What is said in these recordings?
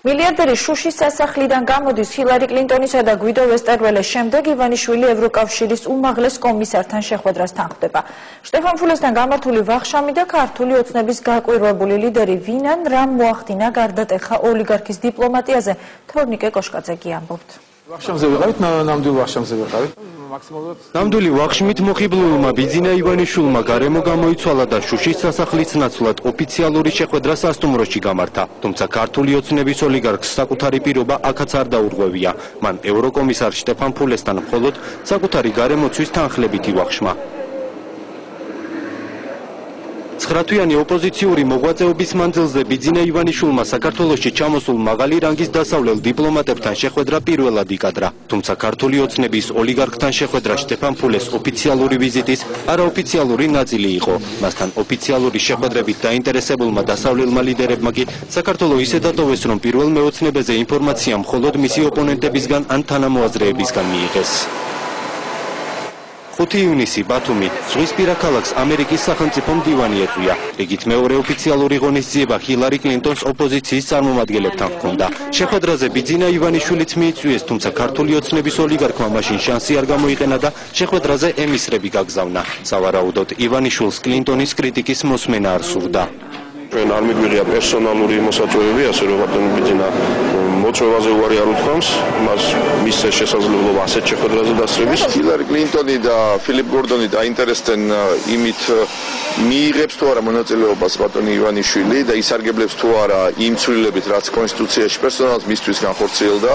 მილიარდერის შუშის სასახლიდან გამოდის ჰილარი კლინტონისა და გვიდო ვესტერველეს შემდეგ ივანიშვილი ევროკავშირის უმაღლეს კომისართან შეხვედრას თანხმდება. შტეფან ფულესთან გამართული ვახშამი და ქართული ოცნების გაკვირვებული ლიდერი ვინან რამ მოახდინა გარდატეხა ოლიგარქის დიპლომატიაზე თორნიკე კოშკაძე ამბობთ. ვახშამზე ვიყავით, ნამდვილ ვახშამზე ვიყავით. ნამდვილი ვახშმით მოხიბლულმა ბიძინა ივანიშვილმა გარემო გამოიცვალა და შუშის სასახლის ნაცვლად ოფიციალური შეხვედრა სასტუმროში გამართა. თუმცა ქართული ოცნების ოლიგარქს საკუთარი პირობა აქაც არ დაურღვევია. მან ევროკომისარ შტეფან ფულესთან მხოლოდ საკუთარი გარემოცვის თანხლებით ივახშმა. 9-თვიანი ოპოზიციური მოღვაწეობის მანძილზე ბიძინა ივანიშვილმა საქართველოში ჩამოსულ მაღალი რანგის დასავლელ დიპლომატებთან შეხვედრა პირველად იკადრა. თუმცა ქართული ოცნების ოლიგარქთან შეხვედრა შტეფან ფულეს ოფიციალური ვიზიტის არაოფიციალური ნაწილი იყო. მასთან ოფიციალური შეხვედრებით დაინტერესებულმა დასავლელმა ლიდერებმა კი საქართველოს ისე დატოვეს, რომ პირველ მეოცნებაზე ინფორმაცია მხოლოდ მისი ოპონენტებისგან ან თანამოაზრეებისგან მიიღეს. 5 ივნისი ბათუმი ზღვისპირა ქალაქს ამერიკის სახელმწიფო მდივანი ეწვია. რიგით მეორე ოფიციალური ღონისძიება ჰილარი კლინტონს ოპოზიციის წარმომადგენლებთან ჰქონდა. შეხვედრაზე ბიძინა ივანიშვილიც მიიწვიეს, თუმცა ქართული ოცნების ოლიგარქმა მაშინ შანსი არ გამოიყენა და შეხვედრაზე ემისრები გაგზავნა. სავარაუდოდ ივანიშვილს კლინტონის კრიტიკის მოსმენა არ სურდა. ჩვენ არ მიგვიღია პერსონალური მოსაწვევები, ასე რომ ბატონი ბიძინა მოწვევაზე უარი არ უთქვამს, მას მისცეს შესაძლებლობა ასეთ შეხვედრაზე დასწრების. ჰილარი კლინტონი და ფილიპ გორდონი დაინტერესდნენ იმით, მიიღებს თუ არა მონაწილეობას ბატონი ივანიშვილი და ისარგებლებს თუ არა იმ ცვლილებით, რაც კონსტიტუციაში პერსონალს მისთვის განხორციელდა.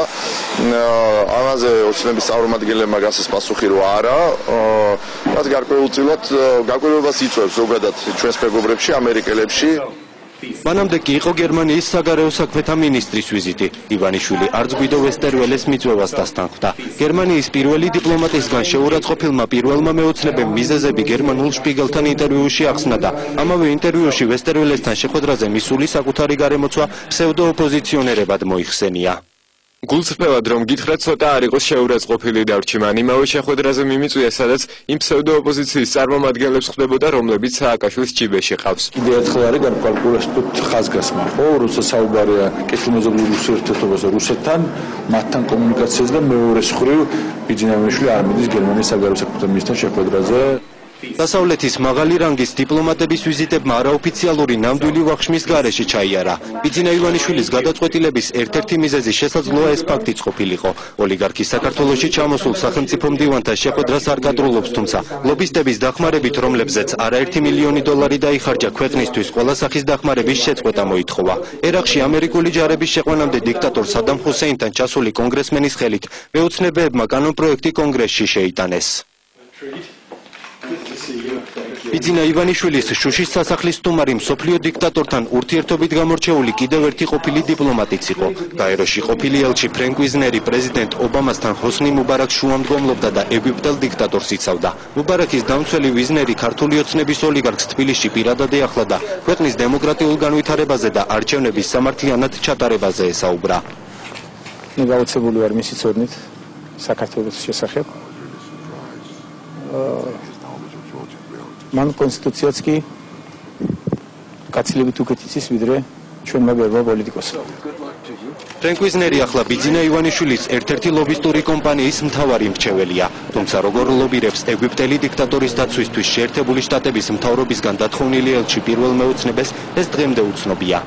ამაზე ოცნების წარმომადგენლებმა გასცეს პასუხი, რომ არა, რაც გარკვეულწილად გაკვირვებას იწვევს ზოგადად ჩვენს მეგობრებში, ამერიკელებში. მანამდე კი იყო გერმანიის საგარეო საქმეთა მინისტრის ვიზიტი. ივანიშვილი არც გვიდო ვესტერველეს მიწვევას დასთანხმდა. გერმანიის პირველი დიპლომატისგან შეურაცხყოფილმა პირველმა მეოცნებამ მიზეზები გერმანულ შპიგელთან ინტერვიუში ახსნა და ამავე ინტერვიუში ვესტერველესთან შეხვედრაზე მისული საკუთარი გარემოცვა ფსევდოოპოზიციონერებად მოიხსენია. გულწრფელად რომ გითხრათ, ცოტა არ იყოს შეურაცხყოფილი დარჩიმან. იმავე შეხვედრაზე მიმიწვია, სადაც იმ ფსევდოოპოზიციის წარმომადგენლებს ხვდებოდა, რომლებიც სააკაშვილის ჭიბეში ყავს. კიდევ ერთხელ არის განკალკულებული ხაზგასმა, ხო, როცა საუბარია კეთილმეზობლურ ურთიერთობაზე რუსეთთან, მათთან კომუნიკაციაზე და მეორე მხრივ ბიძინა ივანიშვილი არ მიდის გერმანიის საგარეო საქმეთა მინისტრთან შეხვედრაზე. დასავლეთის მაღალი რანგის დიპლომატების ვიზიტებმა არაოფიციალური ნამდვილი ვახშმის გარეშე ჩაიარა. ბიძინა ივანიშვილის გადაწყვეტილების ერთ-ერთი მიზეზი შესაძლოა ეს ფაქტიც ყოფილიყო. ოლიგარქი საქართველოში ჩამოსულ სახელმწიფო მდივანთან შეხვედრას არ გადრულობს, თუმცა ლობისტების დახმარებით, რომლებზეც არაერთი მილიონი დოლარი დაიხარჯა ქვეყნისთვის, ყველა სახის დახმარების შეწყვეტა მოითხოვა. ერაყში ამერიკული ჯარების შეყვანამდე დიქტატორ სადამ ჰუსეინთან ჩასული კონგრესმენის ხელით მეოცნებებმა კანონპროექტი კონგრესში შეიტანეს. ბიძინა ივანიშვილის შუშის სასახლის სტუმარი მსოფლიო დიქტატორთან ურთიერთობით გამორჩეული კიდევ ერთი ყოფილი დიპლომატიც იყო. გაეროში ყოფილი ელჩი ფრენკ ვიზნერი პრეზიდენტ ობამასთან ჰოსნი მუბარაკს შუამდგომლობდა და ეგვიპტელ დიქტატორს იცავდა. მუბარაკის დამცველი ვიზნერი ქართული ოცნების ოლიგარქს თბილისში პირადად ეახლა და ქვეყნის დემოკრატიულ განვითარებაზე და არჩევნების სამართლიანად ჩატარებაზე ესაუბრა. მე გაოცებული ვარ მისი ცოდნით საქართველოს შესახებ. მან კონსტიტუციაც კი გაცილებით უკეთ იცის, ვიდრე ჩვენმა ბერმა პოლიტიკოსმა. ფრენკ ვიზნერი ახლა ბიძინა ივანიშვილის ერთ-ერთი ლობისტური კომპანიის მთავარი მრჩეველია. თუმცა როგორ ლობირებს ეგვიპტელი დიქტატორის დაცვისთვის შეერთებული შტატების მთავრობისგან დათხოვნილი ელჩი პირველ მეოცნებას, ეს დღემდე უცნობია.